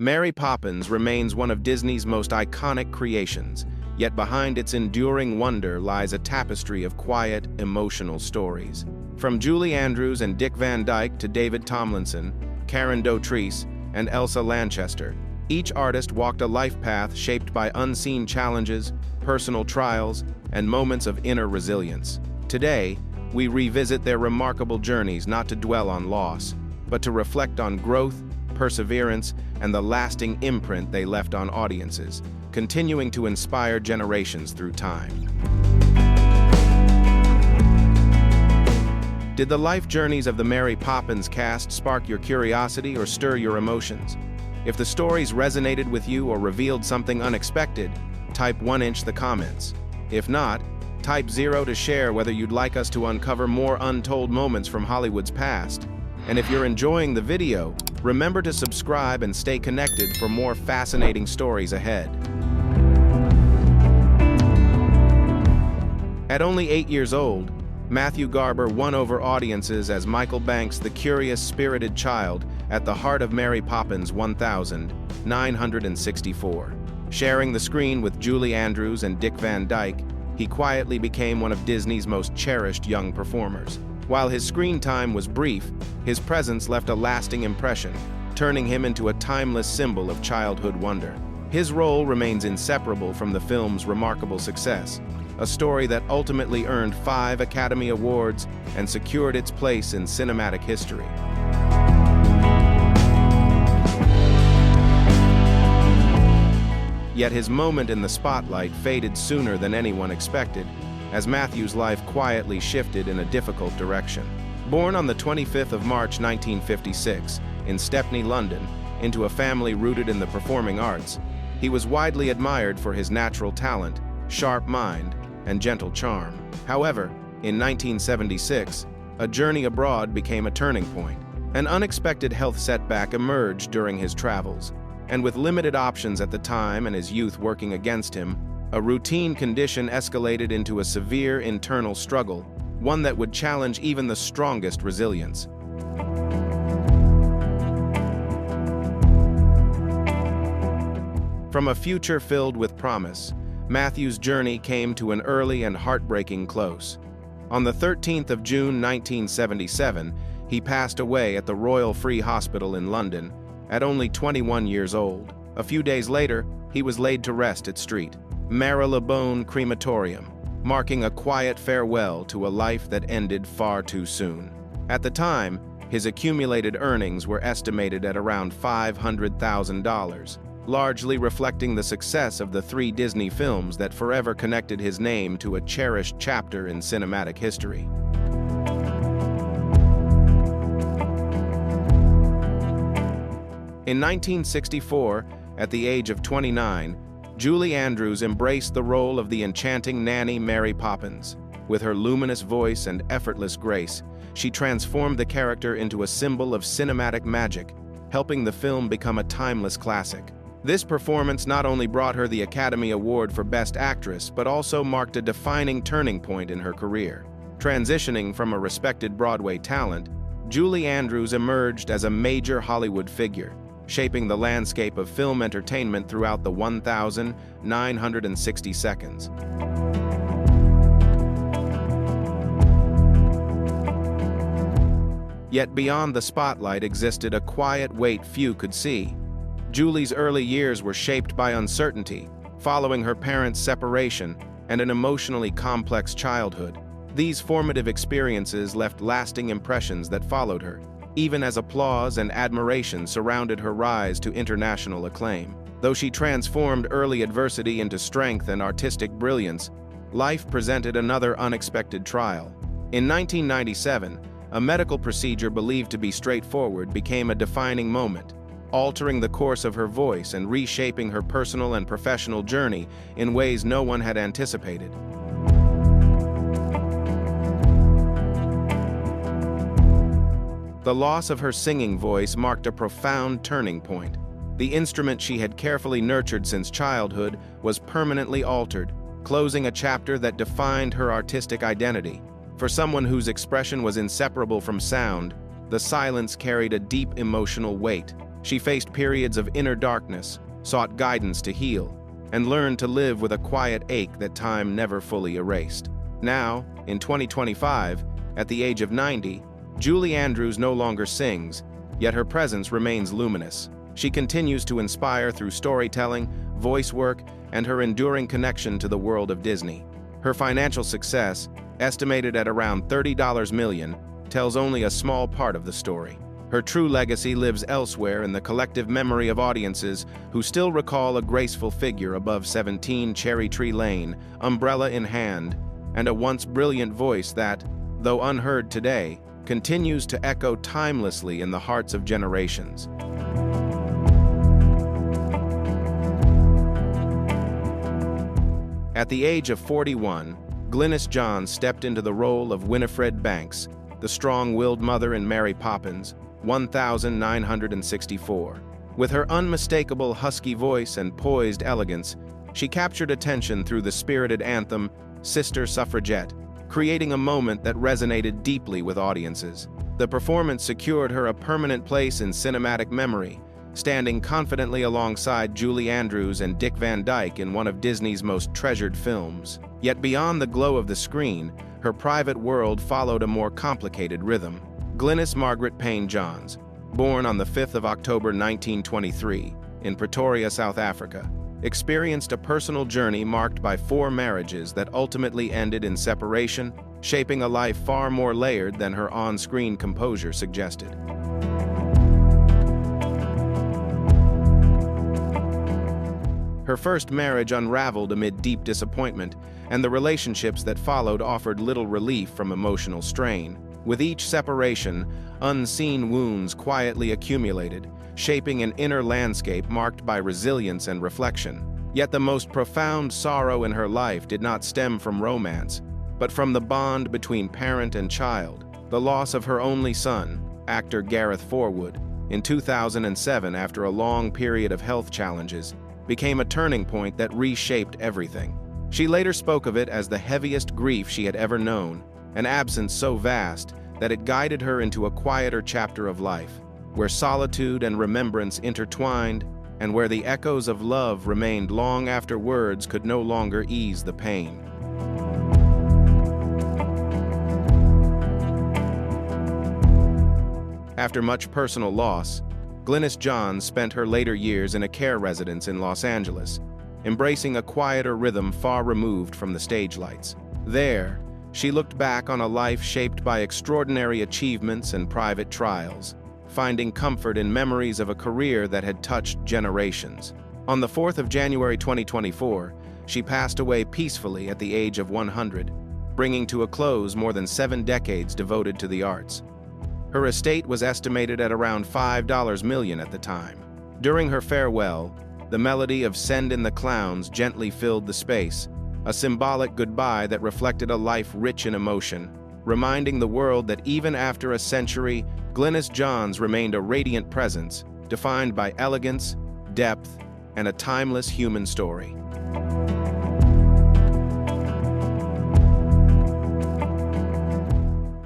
Mary Poppins remains one of Disney's most iconic creations, yet behind its enduring wonder lies a tapestry of quiet, emotional stories. From Julie Andrews and Dick Van Dyke to David Tomlinson, Karen Dautrice, and Elsa Lanchester, each artist walked a life path shaped by unseen challenges, personal trials, and moments of inner resilience. Today, we revisit their remarkable journeys not to dwell on loss, but to reflect on growth, perseverance, and the lasting imprint they left on audiences, continuing to inspire generations through time. Did the life journeys of the Mary Poppins cast spark your curiosity or stir your emotions? If the stories resonated with you or revealed something unexpected, type 1 in the comments. If not, type 0 to share whether you'd like us to uncover more untold moments from Hollywood's past. And if you're enjoying the video, remember to subscribe and stay connected for more fascinating stories ahead. At only 8 years old, Matthew Garber won over audiences as Michael Banks, the curious, spirited child at the heart of Mary Poppins 1964. Sharing the screen with Julie Andrews and Dick Van Dyke, he quietly became one of Disney's most cherished young performers. While his screen time was brief, his presence left a lasting impression, turning him into a timeless symbol of childhood wonder. His role remains inseparable from the film's remarkable success, a story that ultimately earned 5 Academy Awards and secured its place in cinematic history. Yet his moment in the spotlight faded sooner than anyone expected, as Matthew's life quietly shifted in a difficult direction. Born on the 25th of March 1956 in Stepney, London, into a family rooted in the performing arts, he was widely admired for his natural talent, sharp mind, and gentle charm. However, in 1976, a journey abroad became a turning point. An unexpected health setback emerged during his travels, and with limited options at the time and his youth working against him, a routine condition escalated into a severe internal struggle, one that would challenge even the strongest resilience. From a future filled with promise, Matthew's journey came to an early and heartbreaking close. On the 13th of June 1977, he passed away at the Royal Free Hospital in London, at only 21 years old. A few days later, he was laid to rest at St. Marylebone Crematorium, marking a quiet farewell to a life that ended far too soon. At the time, his accumulated earnings were estimated at around $500,000, largely reflecting the success of the 3 Disney films that forever connected his name to a cherished chapter in cinematic history. In 1964, at the age of 29, Julie Andrews embraced the role of the enchanting nanny Mary Poppins. With her luminous voice and effortless grace, she transformed the character into a symbol of cinematic magic, helping the film become a timeless classic. This performance not only brought her the Academy Award for Best Actress, but also marked a defining turning point in her career. Transitioning from a respected Broadway talent, Julie Andrews emerged as a major Hollywood figure, shaping the landscape of film entertainment throughout the 1960 seconds. Yet beyond the spotlight existed a quiet weight few could see. Julie's early years were shaped by uncertainty, following her parents' separation and an emotionally complex childhood. These formative experiences left lasting impressions that followed her, even as applause and admiration surrounded her rise to international acclaim. Though she transformed early adversity into strength and artistic brilliance, life presented another unexpected trial. In 1997, a medical procedure believed to be straightforward became a defining moment, altering the course of her voice and reshaping her personal and professional journey in ways no one had anticipated. The loss of her singing voice marked a profound turning point. The instrument she had carefully nurtured since childhood was permanently altered, closing a chapter that defined her artistic identity. For someone whose expression was inseparable from sound, the silence carried a deep emotional weight, She faced periods of inner darkness, sought guidance to heal, and learned to live with a quiet ache that time never fully erased. Now, in 2025, at the age of 90, Julie Andrews no longer sings, yet her presence remains luminous. She continues to inspire through storytelling, voice work, and her enduring connection to the world of Disney. Her financial success, estimated at around $30 million, tells only a small part of the story. Her true legacy lives elsewhere in the collective memory of audiences who still recall a graceful figure above 17 Cherry Tree Lane, umbrella in hand, and a once brilliant voice that, though unheard today, continues to echo timelessly in the hearts of generations. At the age of 41, Glynis Johns stepped into the role of Winifred Banks, the strong-willed mother in Mary Poppins, 1964. With her unmistakable husky voice and poised elegance, she captured attention through the spirited anthem, Sister Suffragette, creating a moment that resonated deeply with audiences. The performance secured her a permanent place in cinematic memory, standing confidently alongside Julie Andrews and Dick Van Dyke in one of Disney's most treasured films. Yet beyond the glow of the screen, her private world followed a more complicated rhythm. Glynis Margaret Payne Johns, born on the 5th of October 1923 in Pretoria, South Africa, experienced a personal journey marked by 4 marriages that ultimately ended in separation, shaping a life far more layered than her on-screen composure suggested. Her first marriage unraveled amid deep disappointment, and the relationships that followed offered little relief from emotional strain. With each separation, unseen wounds quietly accumulated, shaping an inner landscape marked by resilience and reflection. Yet the most profound sorrow in her life did not stem from romance, but from the bond between parent and child. The loss of her only son, actor Gareth Forwood, in 2007 after a long period of health challenges, became a turning point that reshaped everything. She later spoke of it as the heaviest grief she had ever known, an absence so vast that it guided her into a quieter chapter of life, where solitude and remembrance intertwined, and where the echoes of love remained long after words could no longer ease the pain. After much personal loss, Glynis Johns spent her later years in a care residence in Los Angeles, embracing a quieter rhythm far removed from the stage lights. There, she looked back on a life shaped by extraordinary achievements and private trials, finding comfort in memories of a career that had touched generations. On the 4th of January 2024, she passed away peacefully at the age of 100, bringing to a close more than 7 decades devoted to the arts. Her estate was estimated at around $5 million at the time. During her farewell, the melody of Send in the Clowns gently filled the space, a symbolic goodbye that reflected a life rich in emotion, reminding the world that even after a century, Glynis Johns remained a radiant presence, defined by elegance, depth, and a timeless human story.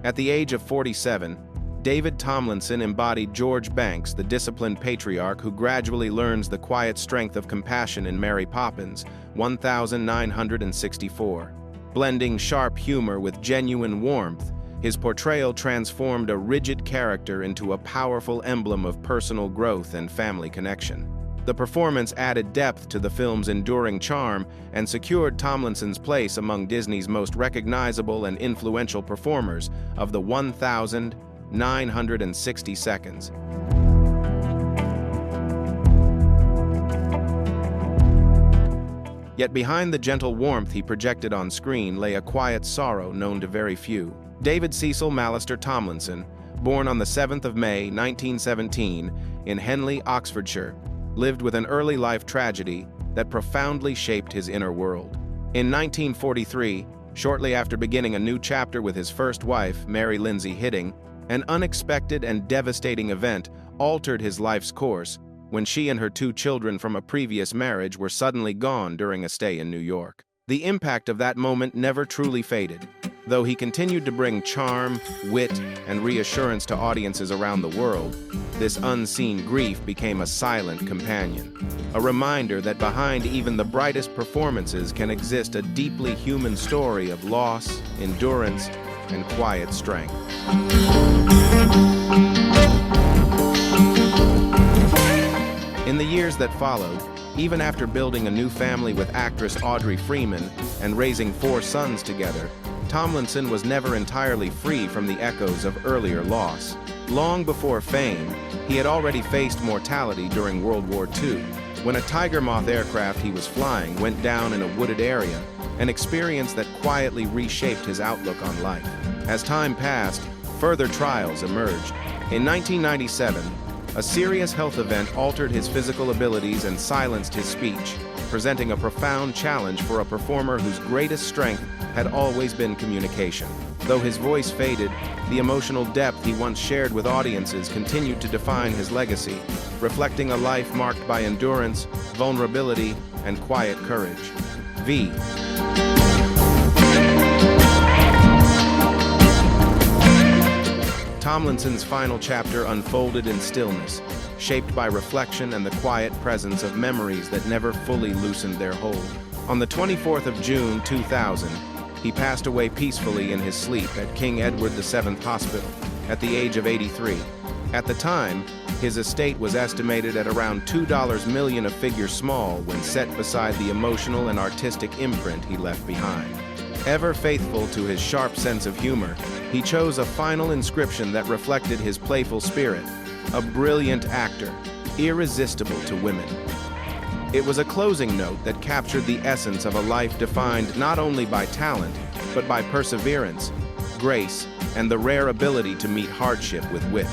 At the age of 47, David Tomlinson embodied George Banks, the disciplined patriarch who gradually learns the quiet strength of compassion in Mary Poppins, 1964. Blending sharp humor with genuine warmth, his portrayal transformed a rigid character into a powerful emblem of personal growth and family connection. The performance added depth to the film's enduring charm and secured Tomlinson's place among Disney's most recognizable and influential performers of the 1,960 seconds. Yet behind the gentle warmth he projected on screen lay a quiet sorrow known to very few. David Cecil Mallister Tomlinson, born on the 7th of May, 1917, in Henley, Oxfordshire, lived with an early life tragedy that profoundly shaped his inner world. In 1943, shortly after beginning a new chapter with his first wife, Mary Lindsay Hitting, an unexpected and devastating event altered his life's course when she and her 2 children from a previous marriage were suddenly gone during a stay in New York. The impact of that moment never truly faded, though he continued to bring charm, wit, and reassurance to audiences around the world. This unseen grief became a silent companion, a reminder that behind even the brightest performances can exist a deeply human story of loss, endurance, and quiet strength. In the years that followed, even after building a new family with actress Audrey Freeman and raising 4 sons together, Tomlinson was never entirely free from the echoes of earlier loss. Long before fame, he had already faced mortality during World War II, when a Tiger Moth aircraft he was flying went down in a wooded area, an experience that quietly reshaped his outlook on life. As time passed, further trials emerged. In 1997, a serious health event altered his physical abilities and silenced his speech, presenting a profound challenge for a performer whose greatest strength had always been communication. Though his voice faded, the emotional depth he once shared with audiences continued to define his legacy, reflecting a life marked by endurance, vulnerability, and quiet courage. V. Tomlinson's final chapter unfolded in stillness, shaped by reflection and the quiet presence of memories that never fully loosened their hold. On the 24th of June 2000, he passed away peacefully in his sleep at King Edward VII Hospital at the age of 83. At the time, his estate was estimated at around $2 million, a figure small when set beside the emotional and artistic imprint he left behind. Ever faithful to his sharp sense of humor, he chose a final inscription that reflected his playful spirit: a brilliant actor, irresistible to women. It was a closing note that captured the essence of a life defined not only by talent, but by perseverance, grace, and the rare ability to meet hardship with wit.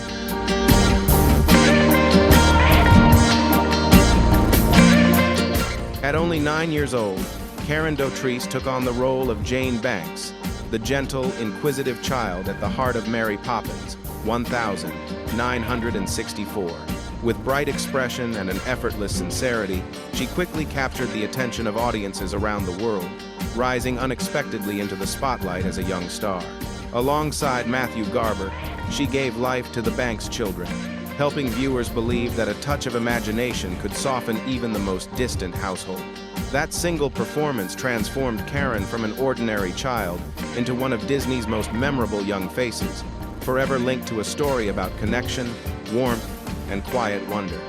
At only 9 years old, Karen Dautrice took on the role of Jane Banks, the gentle, inquisitive child at the heart of Mary Poppins, 1964. With bright expression and an effortless sincerity, she quickly captured the attention of audiences around the world, rising unexpectedly into the spotlight as a young star. Alongside Matthew Garber, she gave life to the Banks children, helping viewers believe that a touch of imagination could soften even the most distant household. That single performance transformed Karen from an ordinary child into one of Disney's most memorable young faces, forever linked to a story about connection, warmth, and quiet wonder.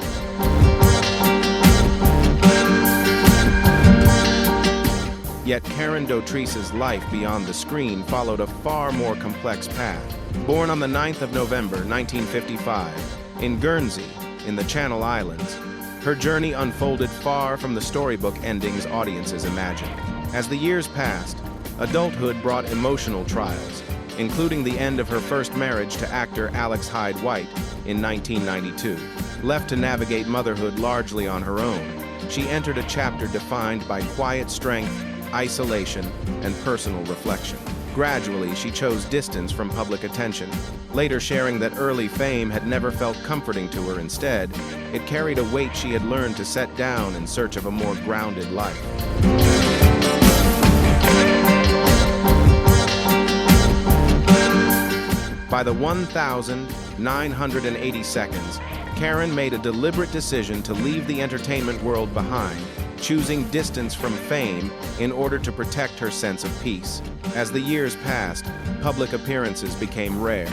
Yet Karen Dautrice's life beyond the screen followed a far more complex path. Born on the 9th of November, 1955, in Guernsey, in the Channel Islands, her journey unfolded far from the storybook endings audiences imagined. As the years passed, adulthood brought emotional trials, including the end of her first marriage to actor Alex Hyde White in 1992. Left to navigate motherhood largely on her own, she entered a chapter defined by quiet strength, isolation, and personal reflection. Gradually, she chose distance from public attention, later sharing that early fame had never felt comforting to her. Instead, it carried a weight she had learned to set down in search of a more grounded life. By the 1,980 seconds, Karen made a deliberate decision to leave the entertainment world behind, choosing distance from fame in order to protect her sense of peace. As the years passed, public appearances became rare,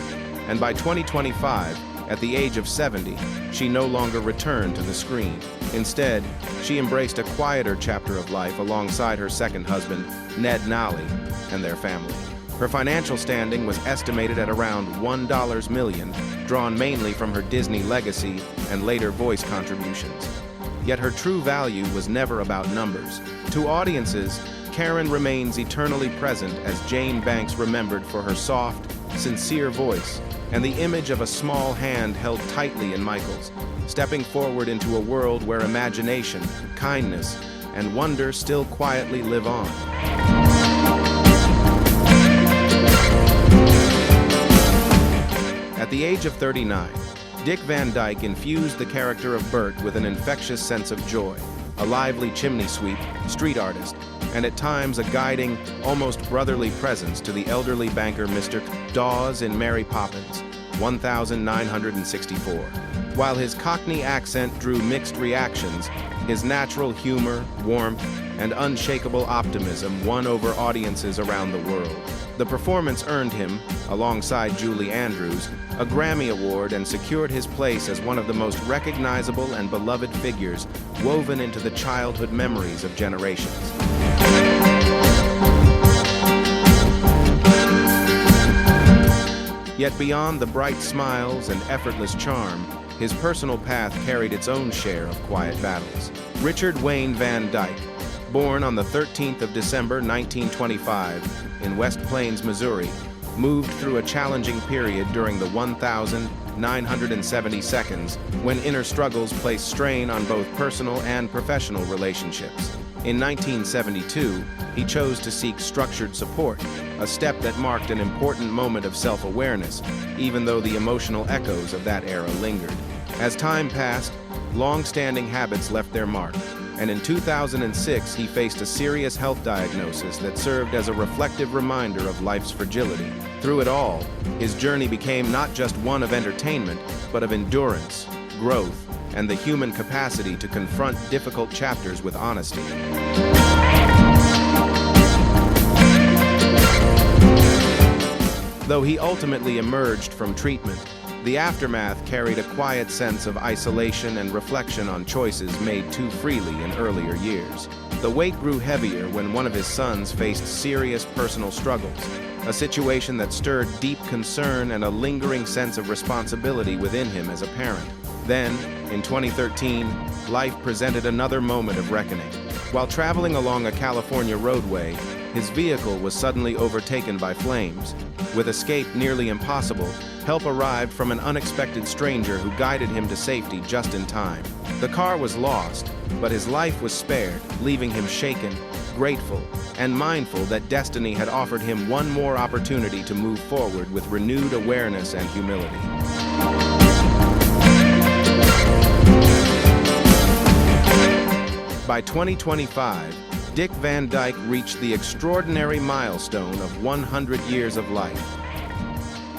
and by 2025, at the age of 70, she no longer returned to the screen. Instead, she embraced a quieter chapter of life alongside her second husband, Ned Nally, and their family. Her financial standing was estimated at around $1 million, drawn mainly from her Disney legacy and later voice contributions. Yet her true value was never about numbers. To audiences, Karen remains eternally present as Jane Banks, remembered for her soft, sincere voice and the image of a small hand held tightly in Michael's, stepping forward into a world where imagination, kindness, and wonder still quietly live on. At the age of 39, Dick Van Dyke infused the character of Bert with an infectious sense of joy. A lively chimney sweep, street artist, and at times a guiding, almost brotherly presence to the elderly banker Mr. Dawes in Mary Poppins, 1964. While his Cockney accent drew mixed reactions, his natural humor, warmth, and unshakable optimism won over audiences around the world. The performance earned him, alongside Julie Andrews, a Grammy Award and secured his place as one of the most recognizable and beloved figures woven into the childhood memories of generations. Yet beyond the bright smiles and effortless charm, his personal path carried its own share of quiet battles. Richard Wayne Van Dyke, born on the 13th of December 1925 in West Plains, Missouri, moved through a challenging period during the 1970 seconds when inner struggles placed strain on both personal and professional relationships. In 1972, he chose to seek structured support, a step that marked an important moment of self-awareness, even though the emotional echoes of that era lingered. As time passed, long-standing habits left their mark, and in 2006 he faced a serious health diagnosis that served as a reflective reminder of life's fragility. Through it all, his journey became not just one of entertainment, but of endurance, growth, and the human capacity to confront difficult chapters with honesty. Though he ultimately emerged from treatment, the aftermath carried a quiet sense of isolation and reflection on choices made too freely in earlier years. The weight grew heavier when one of his sons faced serious personal struggles, a situation that stirred deep concern and a lingering sense of responsibility within him as a parent. Then, in 2013, life presented another moment of reckoning. While traveling along a California roadway, his vehicle was suddenly overtaken by flames. With escape nearly impossible, help arrived from an unexpected stranger who guided him to safety just in time. The car was lost, but his life was spared, leaving him shaken, grateful, and mindful that destiny had offered him one more opportunity to move forward with renewed awareness and humility. By 2025, Dick Van Dyke reached the extraordinary milestone of 100 years of life.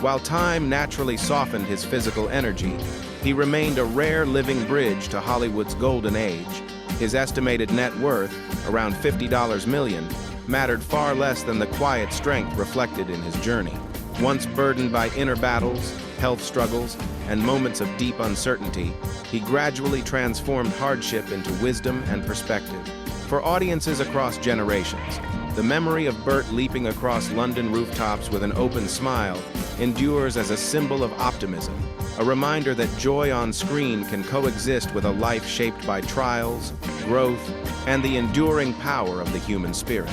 While time naturally softened his physical energy, he remained a rare living bridge to Hollywood's golden age. His estimated net worth, around $50 million, mattered far less than the quiet strength reflected in his journey. Once burdened by inner battles, health struggles, and moments of deep uncertainty, he gradually transformed hardship into wisdom and perspective. For audiences across generations, the memory of Bert leaping across London rooftops with an open smile endures as a symbol of optimism, a reminder that joy on screen can coexist with a life shaped by trials, growth, and the enduring power of the human spirit.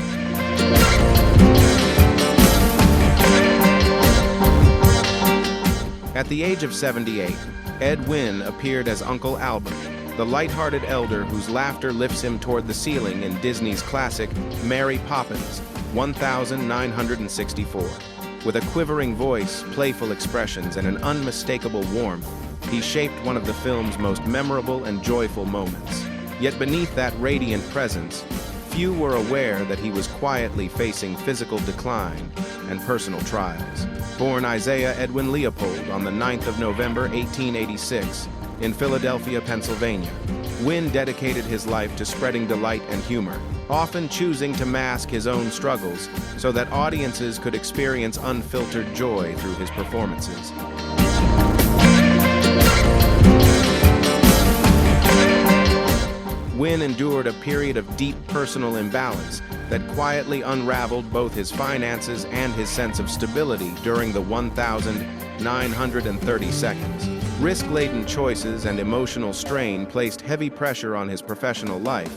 At the age of 78, Ed Wynn appeared as Uncle Albert, the light-hearted elder whose laughter lifts him toward the ceiling in Disney's classic Mary Poppins, 1964. With a quivering voice, playful expressions, and an unmistakable warmth, he shaped one of the film's most memorable and joyful moments. Yet beneath that radiant presence, few were aware that he was quietly facing physical decline and personal trials. Born Isaiah Edwin Leopold on the 9th of November, 1886, in Philadelphia, Pennsylvania, Wynn dedicated his life to spreading delight and humor, often choosing to mask his own struggles so that audiences could experience unfiltered joy through his performances. Wynn endured a period of deep personal imbalance that quietly unraveled both his finances and his sense of stability during the 1930 seconds. Risk-laden choices and emotional strain placed heavy pressure on his professional life,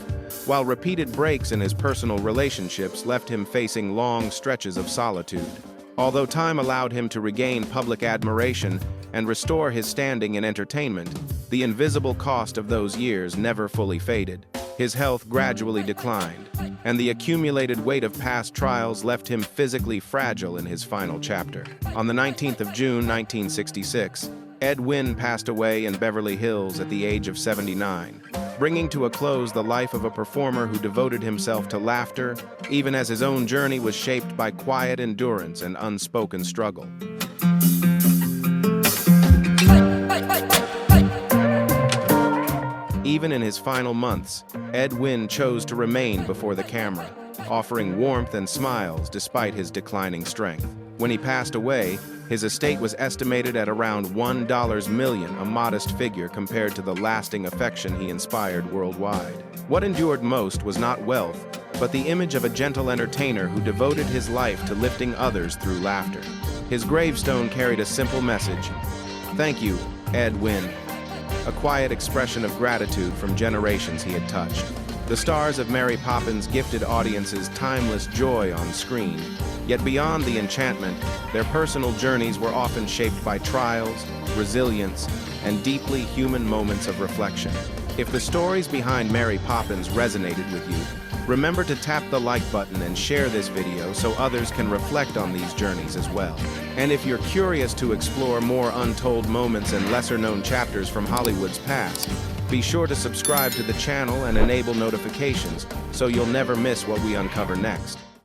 while repeated breaks in his personal relationships left him facing long stretches of solitude. Although time allowed him to regain public admiration and restore his standing in entertainment, the invisible cost of those years never fully faded. His health gradually declined, and the accumulated weight of past trials left him physically fragile in his final chapter. On the 19th of June, 1966, Ed Wynn passed away in Beverly Hills at the age of 79. bringing to a close the life of a performer who devoted himself to laughter, even as his own journey was shaped by quiet endurance and unspoken struggle. Even in his final months, Ed Wynn chose to remain before the camera, offering warmth and smiles despite his declining strength. When he passed away, his estate was estimated at around $1 million, a modest figure compared to the lasting affection he inspired worldwide. What endured most was not wealth, but the image of a gentle entertainer who devoted his life to lifting others through laughter. His gravestone carried a simple message: "Thank you, Ed Wynn," a quiet expression of gratitude from generations he had touched. The stars of Mary Poppins gifted audiences timeless joy on screen, yet beyond the enchantment, their personal journeys were often shaped by trials, resilience, and deeply human moments of reflection. If the stories behind Mary Poppins resonated with you, remember to tap the like button and share this video so others can reflect on these journeys as well. And if you're curious to explore more untold moments and lesser-known chapters from Hollywood's past, be sure to subscribe to the channel and enable notifications so you'll never miss what we uncover next.